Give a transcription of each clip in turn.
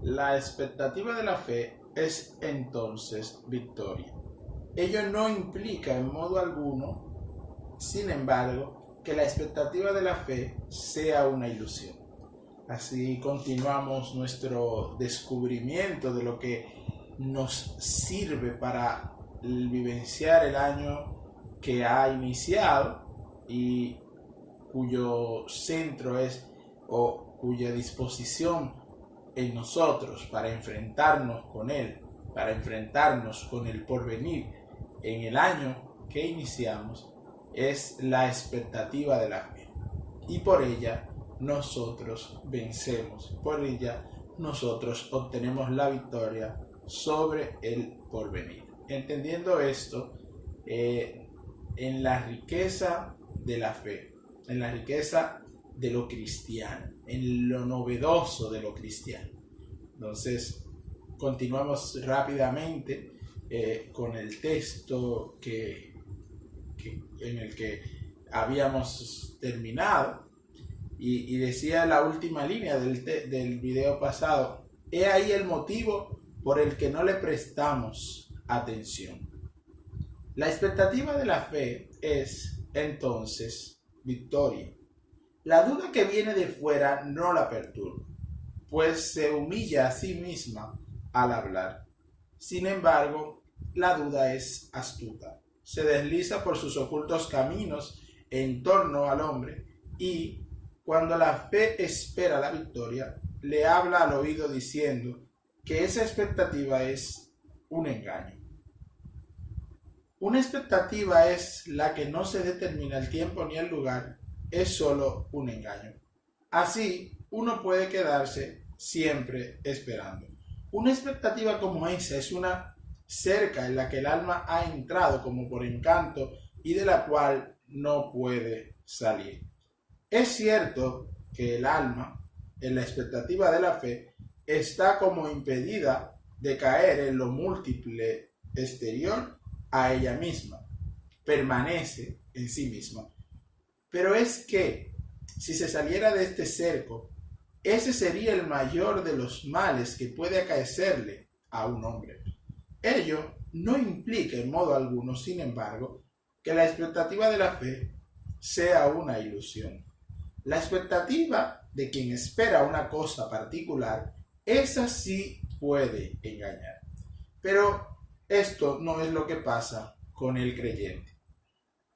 La expectativa de la fe es entonces victoria. Ello no implica en modo alguno, sin embargo, que la expectativa de la fe sea una ilusión. Así continuamos nuestro descubrimiento de lo que nos sirve para vivenciar el año que ha iniciado y cuyo centro es o cuya disposición en nosotros para enfrentarnos con él, para enfrentarnos con el porvenir en el año que iniciamos, es la expectativa de la fe. Y por ella nosotros vencemos, por ella nosotros obtenemos la victoria sobre el porvenir. Entendiendo esto, en la riqueza de la fe, en la riqueza de lo cristiano, en lo novedoso de lo cristiano. Entonces, continuamos rápidamente con el texto en el que habíamos terminado y decía la última línea del video pasado: he ahí el motivo por el que no le prestamos atención. La expectativa de la fe es entonces victoria. La duda que viene de fuera no la perturba, pues se humilla a sí misma al hablar. Sin embargo, la duda es astuta, se desliza por sus ocultos caminos en torno al hombre y, cuando la fe espera la victoria, le habla al oído diciendo que esa expectativa es un engaño. Una expectativa es la que no se determina el tiempo ni el lugar, es solo un engaño. Así, uno puede quedarse siempre esperando. Una expectativa como esa es una cerca en la que el alma ha entrado como por encanto y de la cual no puede salir. Es cierto que el alma, en la expectativa de la fe, está como impedida de caer en lo múltiple exterior a ella misma. Permanece en sí misma. Pero es que, si se saliera de este cerco, ese sería el mayor de los males que puede acaecerle a un hombre. Ello no implica en modo alguno, sin embargo, que la expectativa de la fe sea una ilusión. La expectativa de quien espera una cosa particular, esa sí puede engañar. Pero esto no es lo que pasa con el creyente.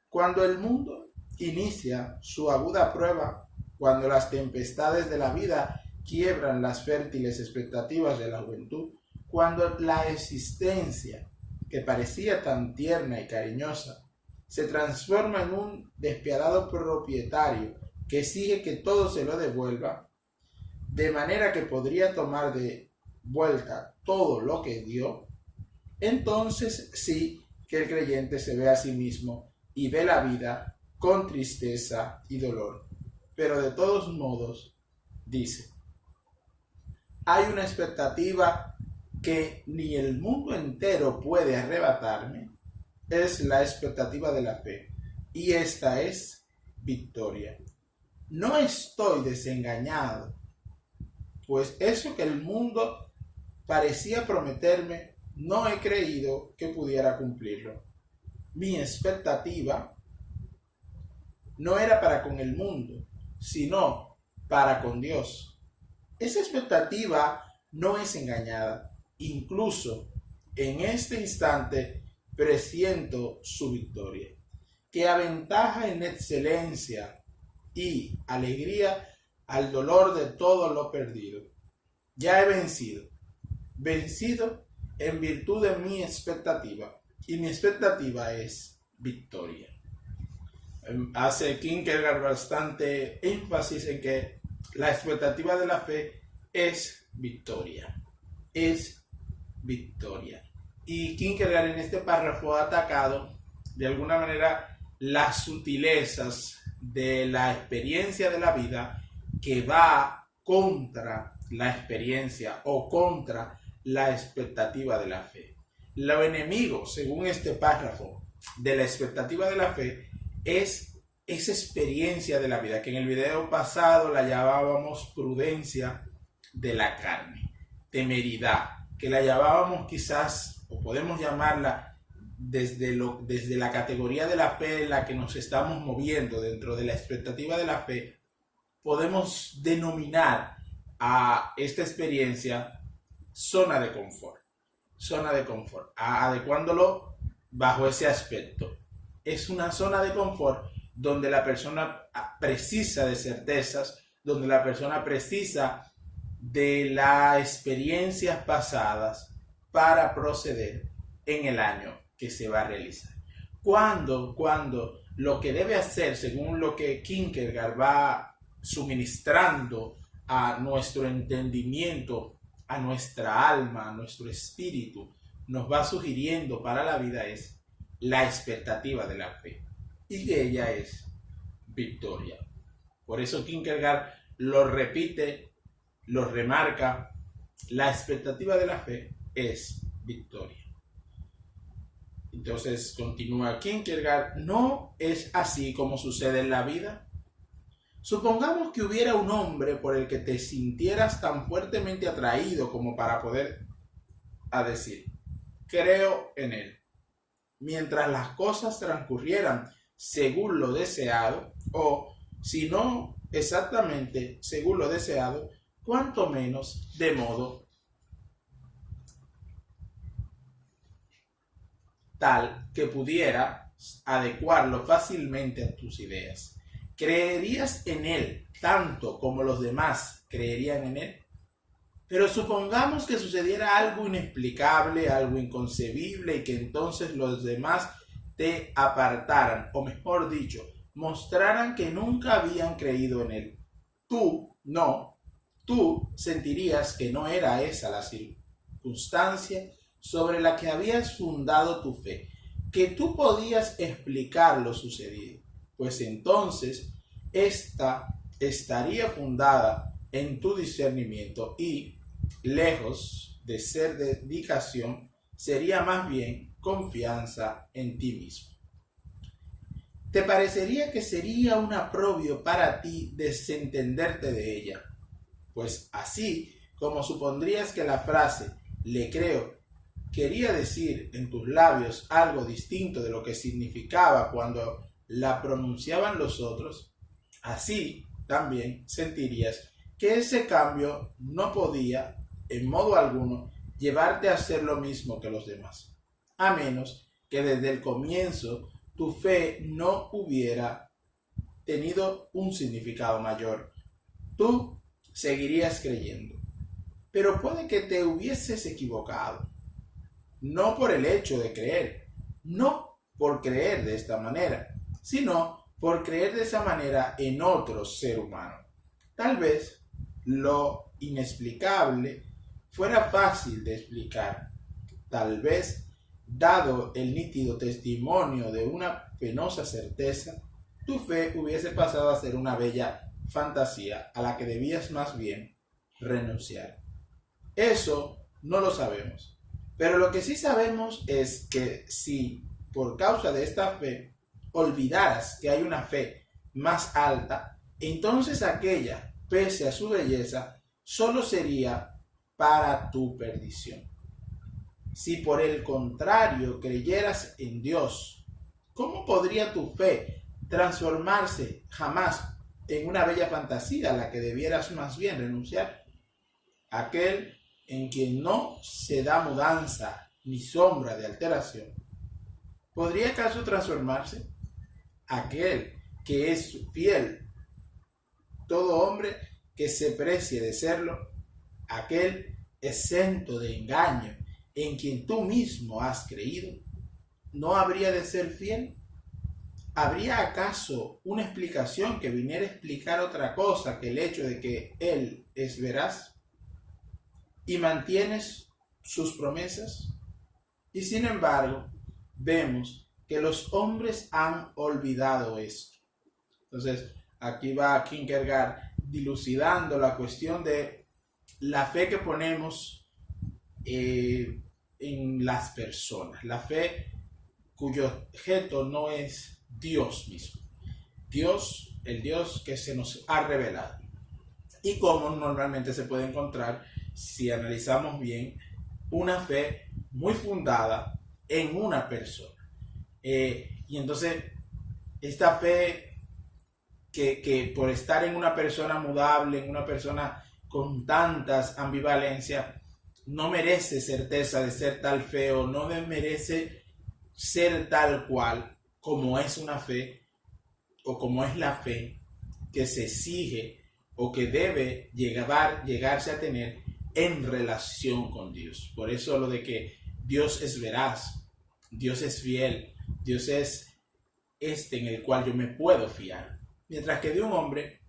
Cuando el mundo inicia su aguda prueba, cuando las tempestades de la vida quiebran las fértiles expectativas de la juventud, cuando la existencia, que parecía tan tierna y cariñosa, se transforma en un despiadado propietario que exige que todo se lo devuelva, de manera que podría tomar de vuelta todo lo que dio, entonces sí que el creyente se ve a sí mismo y ve la vida con tristeza y dolor. Pero de todos modos, dice, hay una expectativa que ni el mundo entero puede arrebatarme, es la expectativa de la fe, y esta es victoria. No estoy desengañado, pues eso que el mundo parecía prometerme, no he creído que pudiera cumplirlo. Mi expectativa no era para con el mundo, sino para con Dios. Esa expectativa no es engañada. Incluso en este instante presiento su victoria, que aventaja en excelencia y alegría al dolor de todo lo perdido. Ya he vencido en virtud de mi expectativa, y mi expectativa es victoria. Hace Kierkegaard bastante énfasis en que la expectativa de la fe es victoria. Es victoria. Y Kierkegaard en este párrafo ha atacado de alguna manera las sutilezas de la experiencia de la vida que va contra la experiencia o contra la expectativa de la fe. Lo enemigo, según este párrafo, de la expectativa de la fe es esa experiencia de la vida, que en el video pasado la llamábamos prudencia de la carne. temeridad, que la llamábamos quizás, o podemos llamarla desde la categoría de la fe en la que nos estamos moviendo, dentro de la expectativa de la fe, podemos denominar a esta experiencia zona de confort. Zona de confort, adecuándolo bajo ese aspecto. Es una zona de confort donde la persona precisa de certezas, donde la persona precisa de las experiencias pasadas para proceder en el año que se va a realizar. Cuando lo que debe hacer, según lo que Kierkegaard va suministrando a nuestro entendimiento, a nuestra alma, a nuestro espíritu, nos va sugiriendo para la vida es la expectativa de la fe. Y que ella es victoria. Por eso Kierkegaard lo repite, lo remarca, la expectativa de la fe es victoria. Entonces continúa Kierkegaard, ¿no es así como sucede en la vida? Supongamos que hubiera un hombre por el que te sintieras tan fuertemente atraído como para poder decir, creo en él. Mientras las cosas transcurrieran según lo deseado, o si no exactamente según lo deseado, cuanto menos de modo tal que pudiera adecuarlo fácilmente a tus ideas. ¿Creerías en él tanto como los demás creerían en él? Pero supongamos que sucediera algo inexplicable, algo inconcebible, y que entonces los demás te apartaran, o mejor dicho, mostraran que nunca habían creído en él. Tú sentirías que no era esa la circunstancia sobre la que habías fundado tu fe, que tú podías explicar lo sucedido, pues entonces ésta estaría fundada en tu discernimiento y, lejos de ser dedicación, sería más bien confianza en ti mismo. ¿Te parecería que sería un aprobio para ti desentenderte de ella? Pues así como supondrías que la frase «le creo» quería decir en tus labios algo distinto de lo que significaba cuando la pronunciaban los otros, así también sentirías que ese cambio no podía, en modo alguno, llevarte a hacer lo mismo que los demás, a menos que desde el comienzo tu fe no hubiera tenido un significado mayor. Tú seguirías creyendo, pero puede que te hubieses equivocado, no por el hecho de creer, no por creer de esta manera, sino por creer de esa manera en otro ser humano. Tal vez lo inexplicable fuera fácil de explicar. Tal vez, dado el nítido testimonio de una penosa certeza, tu fe hubiese pasado a ser una bella fantasía a la que debías más bien renunciar. Eso no lo sabemos, pero lo que sí sabemos es que si por causa de esta fe olvidaras que hay una fe más alta, entonces aquella, pese a su belleza, solo sería para tu perdición. Si por el contrario creyeras en Dios, ¿cómo podría tu fe transformarse jamás en una bella fantasía a la que debieras más bien renunciar? Aquel en quien no se da mudanza ni sombra de alteración, ¿podría acaso transformarse? Aquel que es fiel, todo hombre que se precie de serlo, aquel exento de engaño en quien tú mismo has creído, ¿no habría de ser fiel? ¿Habría acaso una explicación que viniera a explicar otra cosa que el hecho de que Él es veraz y mantienes sus promesas? Y sin embargo, vemos que los hombres han olvidado esto. Entonces, aquí va Kierkegaard dilucidando la cuestión de la fe que ponemos en las personas, la fe cuyo objeto no es Dios mismo, el Dios que se nos ha revelado, y como normalmente se puede encontrar si analizamos bien, una fe muy fundada en una persona. Y entonces, esta fe que por estar en una persona mudable, en una persona con tantas ambivalencias, no merece certeza de ser tal fe o no merece ser tal cual como es una fe o como es la fe que se exige o que debe llegarse a tener en relación con Dios. Por eso lo de que Dios es veraz, Dios es fiel, Dios es en el cual yo me puedo fiar. Mientras que de un hombre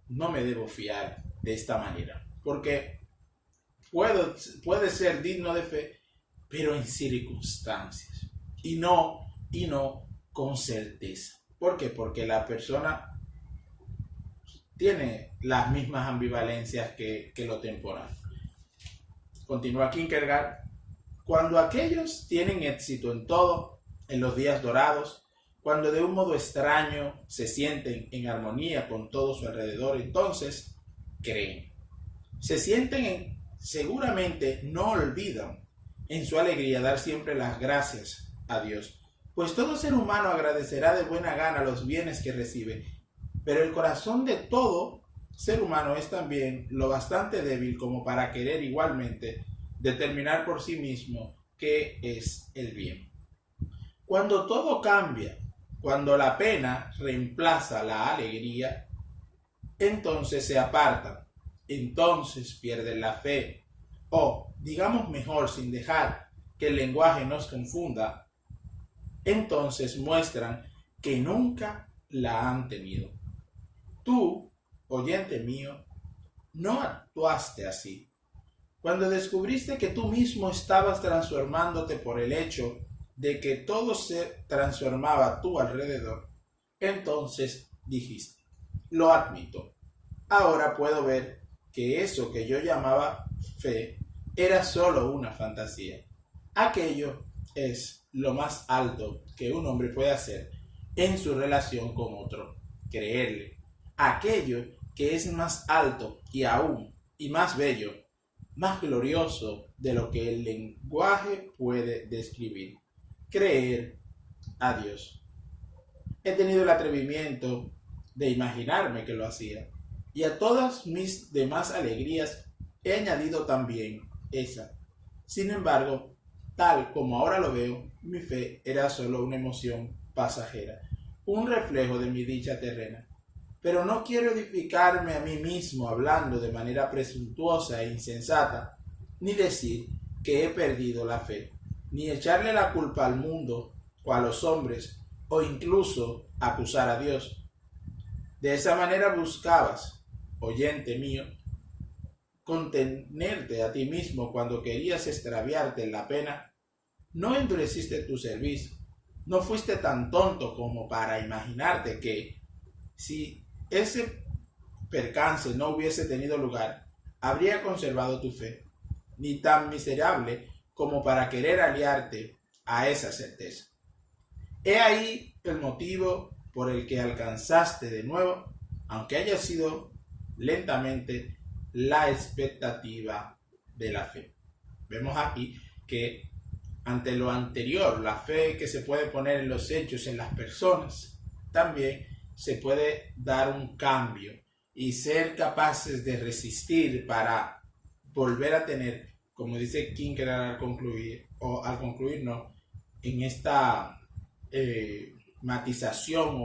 no me debo fiar de esta manera. Porque puede ser digno de fe, pero en circunstancias. Y no con certeza. ¿Por qué? Porque la persona tiene las mismas ambivalencias que lo temporal. Continúa Kierkegaard. Cuando aquellos tienen éxito en todo, en los días dorados, cuando de un modo extraño se sienten en armonía con todo su alrededor, entonces creen. Se sienten seguramente no olvidan en su alegría dar siempre las gracias a Dios, pues todo ser humano agradecerá de buena gana los bienes que recibe, pero el corazón de todo ser humano es también lo bastante débil como para querer igualmente determinar por sí mismo qué es el bien. Cuando todo cambia, cuando la pena reemplaza la alegría, entonces se apartan, entonces pierden la fe, o, digamos mejor, sin dejar que el lenguaje nos confunda, entonces muestran que nunca la han tenido. Tú, oyente mío, no actuaste así. Cuando descubriste que tú mismo estabas transformándote por el hecho de que todo se transformaba a tu alrededor, entonces dijiste, lo admito. Ahora puedo ver que eso que yo llamaba fe era solo una fantasía. Aquello es lo más alto que un hombre puede hacer en su relación con otro, creerle. Aquello que es más alto y aún y más bello, más glorioso de lo que el lenguaje puede describir. Creer a Dios. He tenido el atrevimiento de imaginarme que lo hacía, y a todas mis demás alegrías he añadido también esa. Sin embargo, tal como ahora lo veo, mi fe era solo una emoción pasajera, un reflejo de mi dicha terrena. Pero no quiero edificarme a mí mismo hablando de manera presuntuosa e insensata, ni decir que he perdido la fe, ni echarle la culpa al mundo o a los hombres, o incluso acusar a Dios. De esa manera buscabas, oyente mío, contenerte a ti mismo cuando querías extraviarte en la pena. No endureciste tu servicio, no fuiste tan tonto como para imaginarte que, si ese percance no hubiese tenido lugar, habría conservado tu fe, ni tan miserable como para querer aliarte a esa certeza. He ahí el motivo por el que alcanzaste de nuevo, aunque haya sido lentamente, la expectativa de la fe. Vemos aquí que ante lo anterior, la fe que se puede poner en los hechos, en las personas, también se puede dar un cambio y ser capaces de resistir para volver a tener, como dice Kierkegaard al concluir, no, en esta matización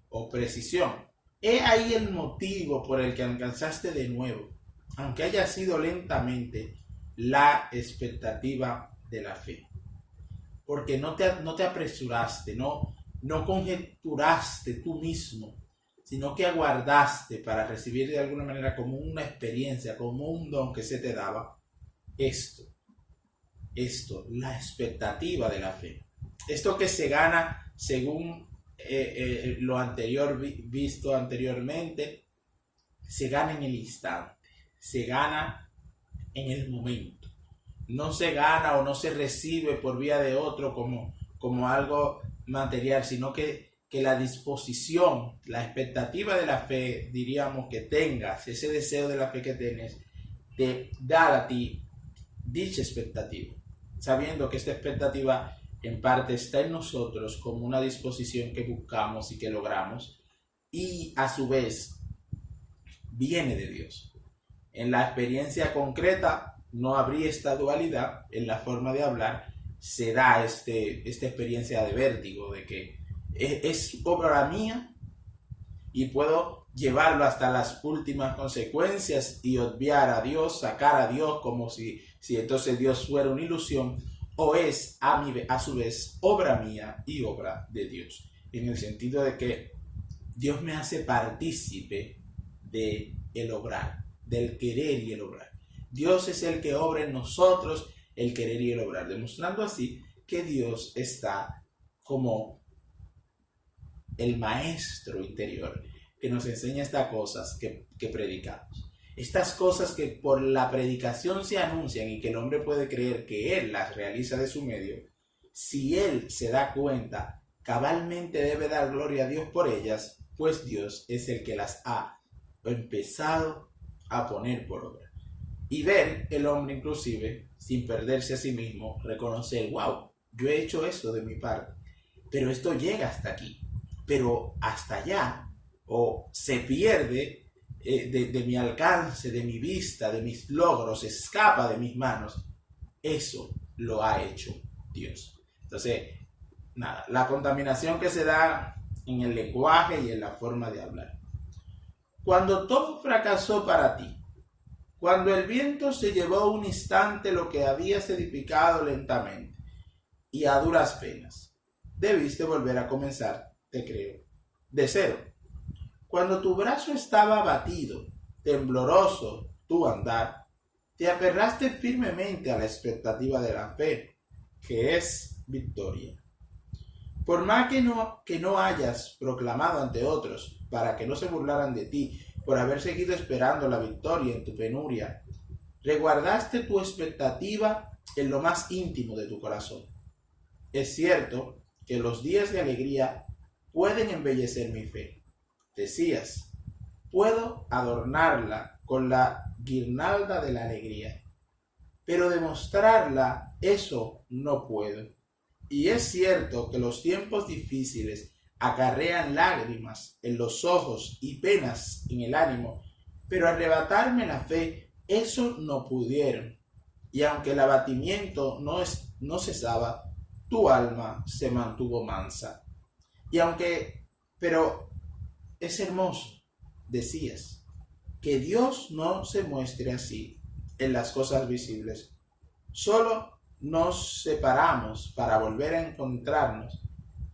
o precisión. He ahí el motivo por el que alcanzaste de nuevo, aunque haya sido lentamente, la expectativa de la fe. Porque no te apresuraste, no conjeturaste tú mismo, sino que aguardaste para recibir de alguna manera como una experiencia, como un don que se te daba. Esto, la expectativa de la fe. Esto que se gana según lo anterior visto anteriormente, se gana en el instante, se gana en el momento. No se gana o no se recibe por vía de otro como algo material, sino que la disposición, la expectativa de la fe, diríamos que tengas, ese deseo de la fe que tienes, te da a ti dicha expectativa, sabiendo que esta expectativa en parte está en nosotros como una disposición que buscamos y que logramos, y a su vez viene de Dios. En la experiencia concreta no habría esta dualidad en la forma de hablar, se da esta experiencia de vértigo, de que es obra mía y puedo llevarlo hasta las últimas consecuencias y obviar a Dios, sacar a Dios como si entonces Dios fuera una ilusión, o es a su vez obra mía y obra de Dios, en el sentido de que Dios me hace partícipe de el obrar, del querer y el obrar. Dios es el que obra en nosotros el querer y el obrar, demostrando así que Dios está como el maestro interior que nos enseña estas cosas que predicamos. Estas cosas que por la predicación se anuncian y que el hombre puede creer que él las realiza de su medio, si él se da cuenta, cabalmente debe dar gloria a Dios por ellas, pues Dios es el que las ha empezado a poner por obra. Y ver el hombre inclusive, sin perderse a sí mismo, reconocer, wow, yo he hecho eso de mi parte, pero esto llega hasta aquí, pero hasta allá, o se pierde de mi alcance, de mi vista, de mis logros, escapa de mis manos. Eso lo ha hecho Dios. Entonces, nada, la contaminación que se da en el lenguaje y en la forma de hablar. Cuando todo fracasó para ti, cuando el viento se llevó un instante lo que habías edificado lentamente y a duras penas, debiste volver a comenzar, te creo, de cero. Cuando tu brazo estaba abatido, tembloroso tu andar, te aferraste firmemente a la expectativa de la fe, que es victoria. Por más que no hayas proclamado ante otros, para que no se burlaran de ti, por haber seguido esperando la victoria en tu penuria, reguardaste tu expectativa en lo más íntimo de tu corazón. Es cierto que los días de alegría pueden embellecer mi fe. Decías, puedo adornarla con la guirnalda de la alegría, pero demostrarla, eso no puedo. Y es cierto que los tiempos difíciles acarrean lágrimas en los ojos y penas en el ánimo, pero arrebatarme la fe, eso no pudieron. Y aunque el abatimiento no cesaba, tu alma se mantuvo mansa. Pero es hermoso, decías, que Dios no se muestre así en las cosas visibles. Solo nos separamos para volver a encontrarnos,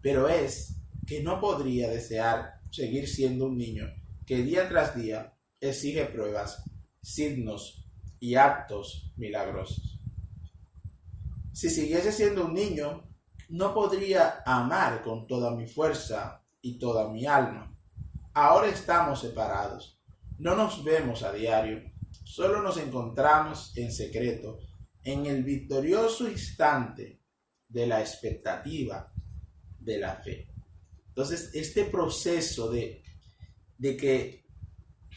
pero es que no podría desear seguir siendo un niño que día tras día exige pruebas, signos y actos milagrosos. Si siguiese siendo un niño, no podría amar con toda mi fuerza y toda mi alma. Ahora estamos separados, no nos vemos a diario, solo nos encontramos en secreto, en el victorioso instante de la expectativa de la fe. Entonces, este proceso de que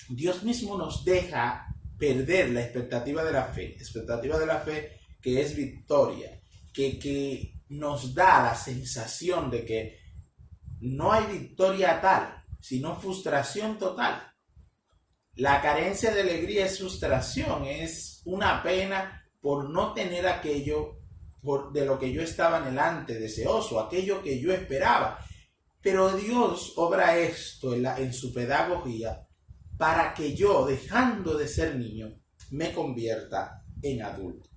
Dios mismo nos deja perder la expectativa de la fe que es victoria, que nos da la sensación de que no hay victoria tal, sino frustración total. La carencia de alegría es frustración, es una pena por no tener aquello de lo que yo estaba anhelante, deseoso, aquello que yo esperaba. Pero Dios obra esto en su pedagogía para que yo, dejando de ser niño, me convierta en adulto.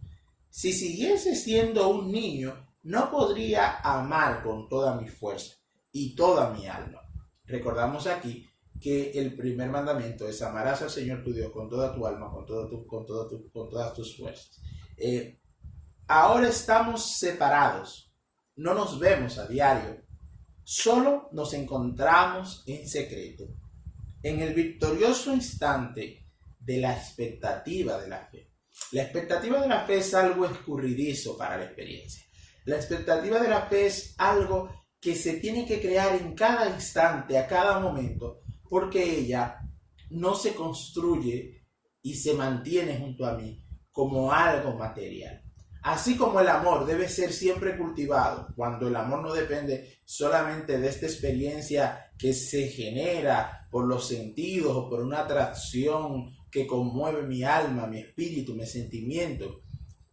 Si siguiese siendo un niño, no podría amar con toda mi fuerza y toda mi alma. Recordamos aquí que el primer mandamiento es amarás al Señor tu Dios con toda tu alma, con todas tus fuerzas. Ahora estamos separados, no nos vemos a diario, solo nos encontramos en secreto, en el victorioso instante de la expectativa de la fe. La expectativa de la fe es algo escurridizo para la experiencia. La expectativa de la fe es algo que se tiene que crear en cada instante, a cada momento, porque ella no se construye y se mantiene junto a mí como algo material. Así como el amor debe ser siempre cultivado, cuando el amor no depende solamente de esta experiencia que se genera por los sentidos o por una atracción que conmueve mi alma, mi espíritu, mi sentimiento,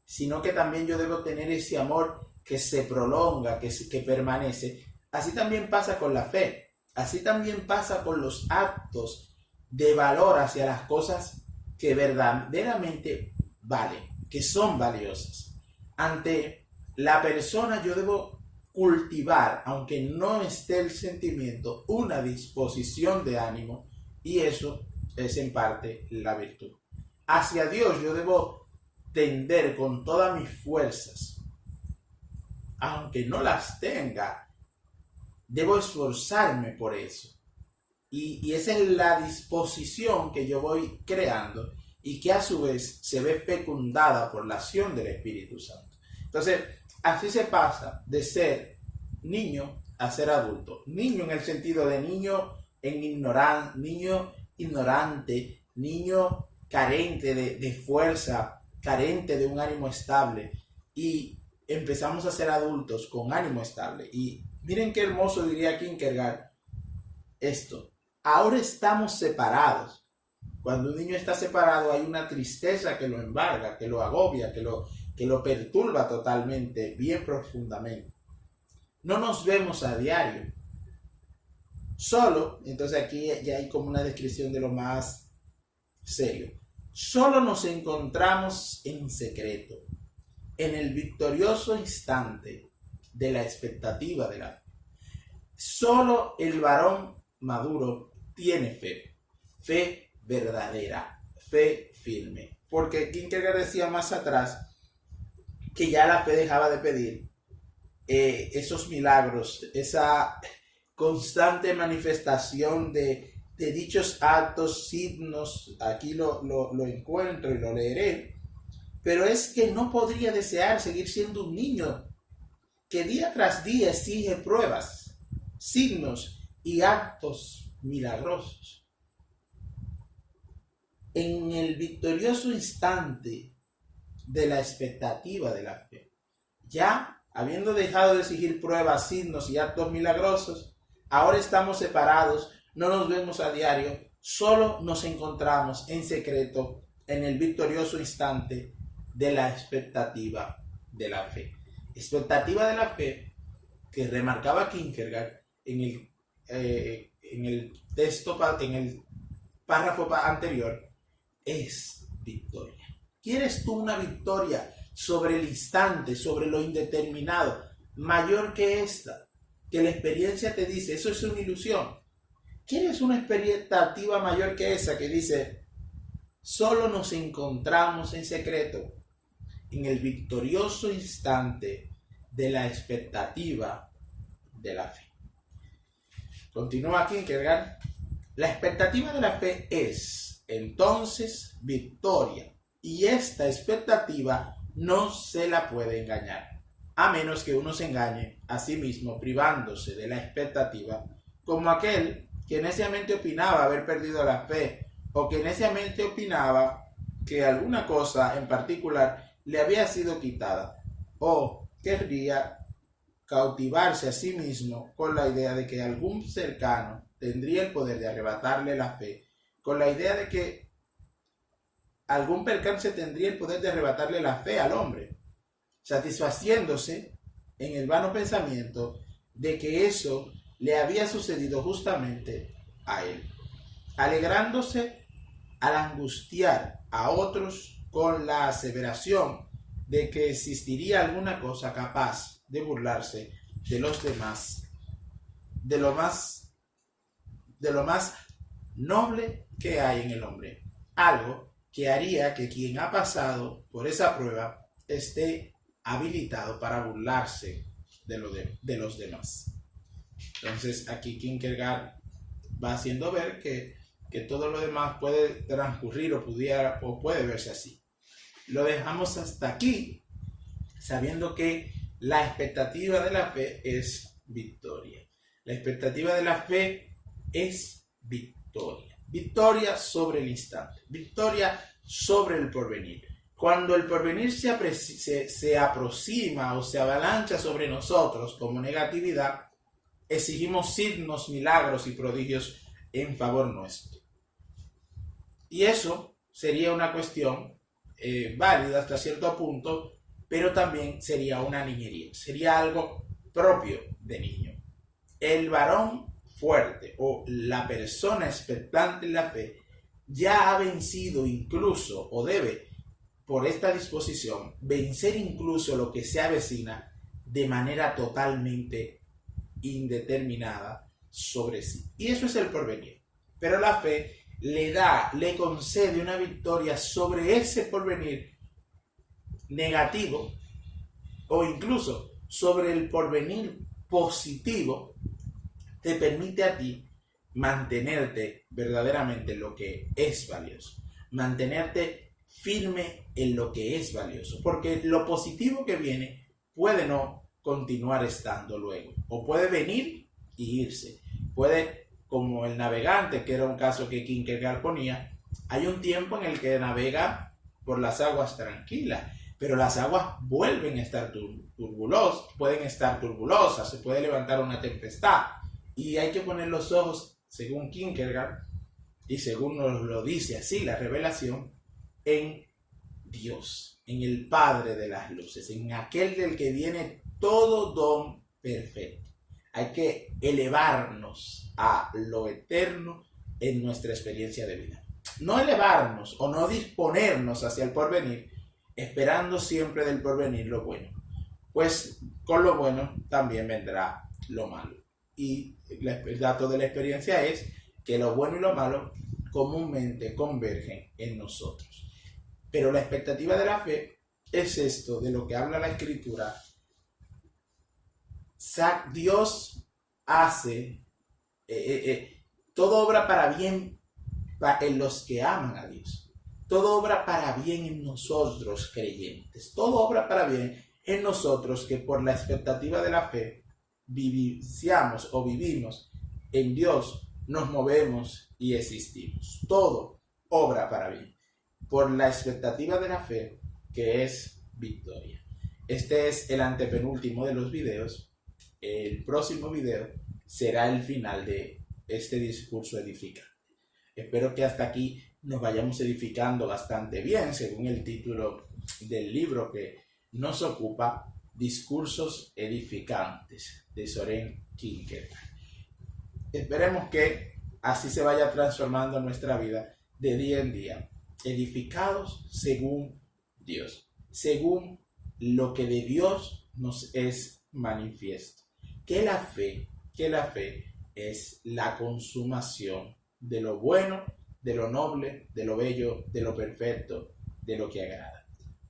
sino que también yo debo tener ese amor que se prolonga, que permanece. Así también pasa con la fe, así también pasa con los actos de valor hacia las cosas que verdaderamente valen, que son valiosas. Ante la persona yo debo cultivar, aunque no esté el sentimiento, una disposición de ánimo, y eso es en parte la virtud. Hacia Dios yo debo tender con todas mis fuerzas, aunque no las tenga, debo esforzarme por eso. Y esa es la disposición que yo voy creando y que a su vez se ve fecundada por la acción del Espíritu Santo. Entonces, así se pasa de ser niño a ser adulto. Niño en el sentido de niño ignorante, niño carente de fuerza, carente de un ánimo estable. Y empezamos a ser adultos con ánimo estable. Y miren qué hermoso diría Kierkegaard esto. Ahora estamos separados. Cuando un niño está separado hay una tristeza que lo embarga, que lo agobia, que lo perturba totalmente, bien profundamente. No nos vemos a diario. Solo, entonces aquí ya hay como una descripción de lo más serio. Solo nos encontramos en secreto, en el victorioso instante de la expectativa de la fe. Solo el varón maduro tiene fe, fe verdadera, fe firme. Porque Kierkegaard decía más atrás que ya la fe dejaba de pedir esos milagros, esa constante manifestación de dichos actos, signos. Aquí lo encuentro y lo leeré. Pero es que no podría desear seguir siendo un niño que día tras día exige pruebas, signos y actos milagrosos. En el victorioso instante de la expectativa de la fe, ya habiendo dejado de exigir pruebas, signos y actos milagrosos, ahora estamos separados, no nos vemos a diario, solo nos encontramos en secreto en el victorioso instante de la expectativa de la fe. Expectativa de la fe que remarcaba Kierkegaard en el texto, en el párrafo anterior, es victoria. ¿Quieres tú una victoria sobre el instante, sobre lo indeterminado, mayor que esta? Que la experiencia te dice, eso es una ilusión. ¿Quieres una expectativa mayor que esa que dice, solo nos encontramos en secreto en el victorioso instante de la expectativa de la fe? Continúa aquí en Kierkegaard. La expectativa de la fe es, entonces, victoria. Y esta expectativa no se la puede engañar, a menos que uno se engañe a sí mismo privándose de la expectativa, como aquel que neciamente opinaba haber perdido la fe, o que neciamente opinaba que alguna cosa en particular le había sido quitada, o querría cautivarse a sí mismo con la idea de que algún cercano tendría el poder de arrebatarle la fe, con la idea de que algún percance tendría el poder de arrebatarle la fe al hombre, satisfaciéndose en el vano pensamiento de que eso le había sucedido justamente a él, alegrándose al angustiar a otros con la aseveración de que existiría alguna cosa capaz de burlarse de los demás, de lo más noble que hay en el hombre, algo que haría que quien ha pasado por esa prueba esté habilitado para burlarse de los demás. Entonces aquí Kierkegaard va haciendo ver que todo lo demás puede transcurrir o puede verse así. Lo dejamos hasta aquí, sabiendo que la expectativa de la fe es victoria. La expectativa de la fe es victoria. Victoria sobre el instante. Victoria sobre el porvenir. Cuando el porvenir se aproxima o se avalancha sobre nosotros como negatividad, exigimos signos, milagros y prodigios en favor nuestro. Y eso sería una cuestión válida hasta cierto punto, pero también sería una niñería, sería algo propio de niño. El varón fuerte o la persona expectante en la fe ya ha vencido incluso, o debe, por esta disposición, vencer incluso lo que se avecina de manera totalmente indeterminada sobre sí. Y eso es el porvenir. Pero la fe le concede una victoria sobre ese porvenir negativo o incluso sobre el porvenir positivo. Te permite a ti mantenerte verdaderamente en lo que es valioso, mantenerte firme en lo que es valioso, porque lo positivo que viene puede no continuar estando luego, o puede venir y irse, puede, como el navegante, que era un caso que Kierkegaard ponía, hay un tiempo en el que navega por las aguas tranquilas, pero las aguas vuelven a estar pueden estar turbulosas, se puede levantar una tempestad, y hay que poner los ojos, según Kierkegaard, y según nos lo dice así la revelación, en Dios, en el Padre de las luces, en aquel del que viene todo don perfecto. Hay que elevarnos a lo eterno en nuestra experiencia de vida. No elevarnos o no disponernos hacia el porvenir, esperando siempre del porvenir lo bueno, pues con lo bueno también vendrá lo malo. Y el dato de la experiencia es que lo bueno y lo malo comúnmente convergen en nosotros. Pero la expectativa de la fe es esto de lo que habla la Escritura. Dios hace, todo obra para bien en los que aman a Dios. Todo obra para bien en nosotros creyentes. Todo obra para bien en nosotros que por la expectativa de la fe vivimos en Dios, nos movemos y existimos. Todo obra para bien por la expectativa de la fe, que es victoria. Este es el antepenúltimo de los videos. El próximo video será el final de este discurso edificante. Espero que hasta aquí nos vayamos edificando bastante bien, según el título del libro que nos ocupa, Discursos edificantes, de Søren Kierkegaard. Esperemos que así se vaya transformando nuestra vida de día en día, edificados según Dios, según lo que de Dios nos es manifiesto. Que la fe es la consumación de lo bueno, de lo noble, de lo bello, de lo perfecto, de lo que agrada.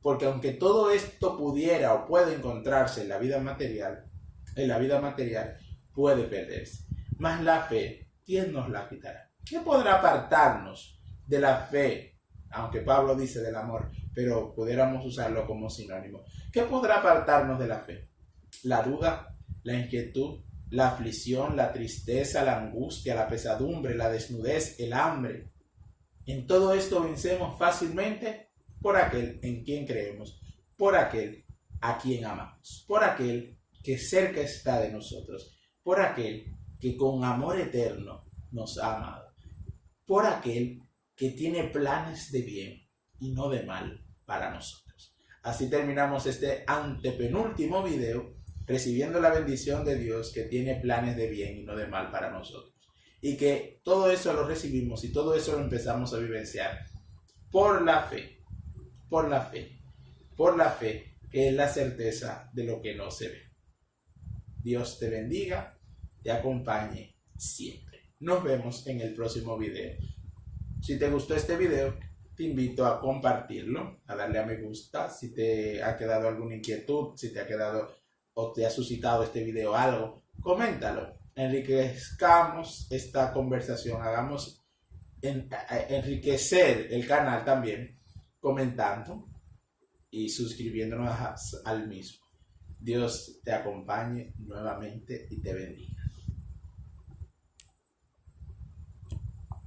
Porque aunque todo esto pudiera o puede encontrarse en la vida material puede perderse. Mas la fe, ¿quién nos la quitará? ¿Qué podrá apartarnos de la fe? Aunque Pablo dice del amor, pero pudiéramos usarlo como sinónimo. ¿Qué podrá apartarnos de la fe? La duda, la inquietud, la aflicción, la tristeza, la angustia, la pesadumbre, la desnudez, el hambre. En todo esto vencemos fácilmente por aquel en quien creemos, por aquel a quien amamos, por aquel que cerca está de nosotros, por aquel que con amor eterno nos ha amado, por aquel que tiene planes de bien y no de mal para nosotros. Así terminamos este antepenúltimo video, recibiendo la bendición de Dios que tiene planes de bien y no de mal para nosotros. Y que todo eso lo recibimos y todo eso lo empezamos a vivenciar por la fe, que es la certeza de lo que no se ve. Dios te bendiga, te acompañe siempre. Nos vemos en el próximo video. Si te gustó este video, te invito a compartirlo, a darle a me gusta. Si te ha quedado alguna inquietud, si te ha quedado o te ha suscitado este video algo, coméntalo. Enriquezcamos esta conversación, hagamos enriquecer el canal también, comentando y suscribiéndonos al mismo. Dios te acompañe nuevamente y te bendiga.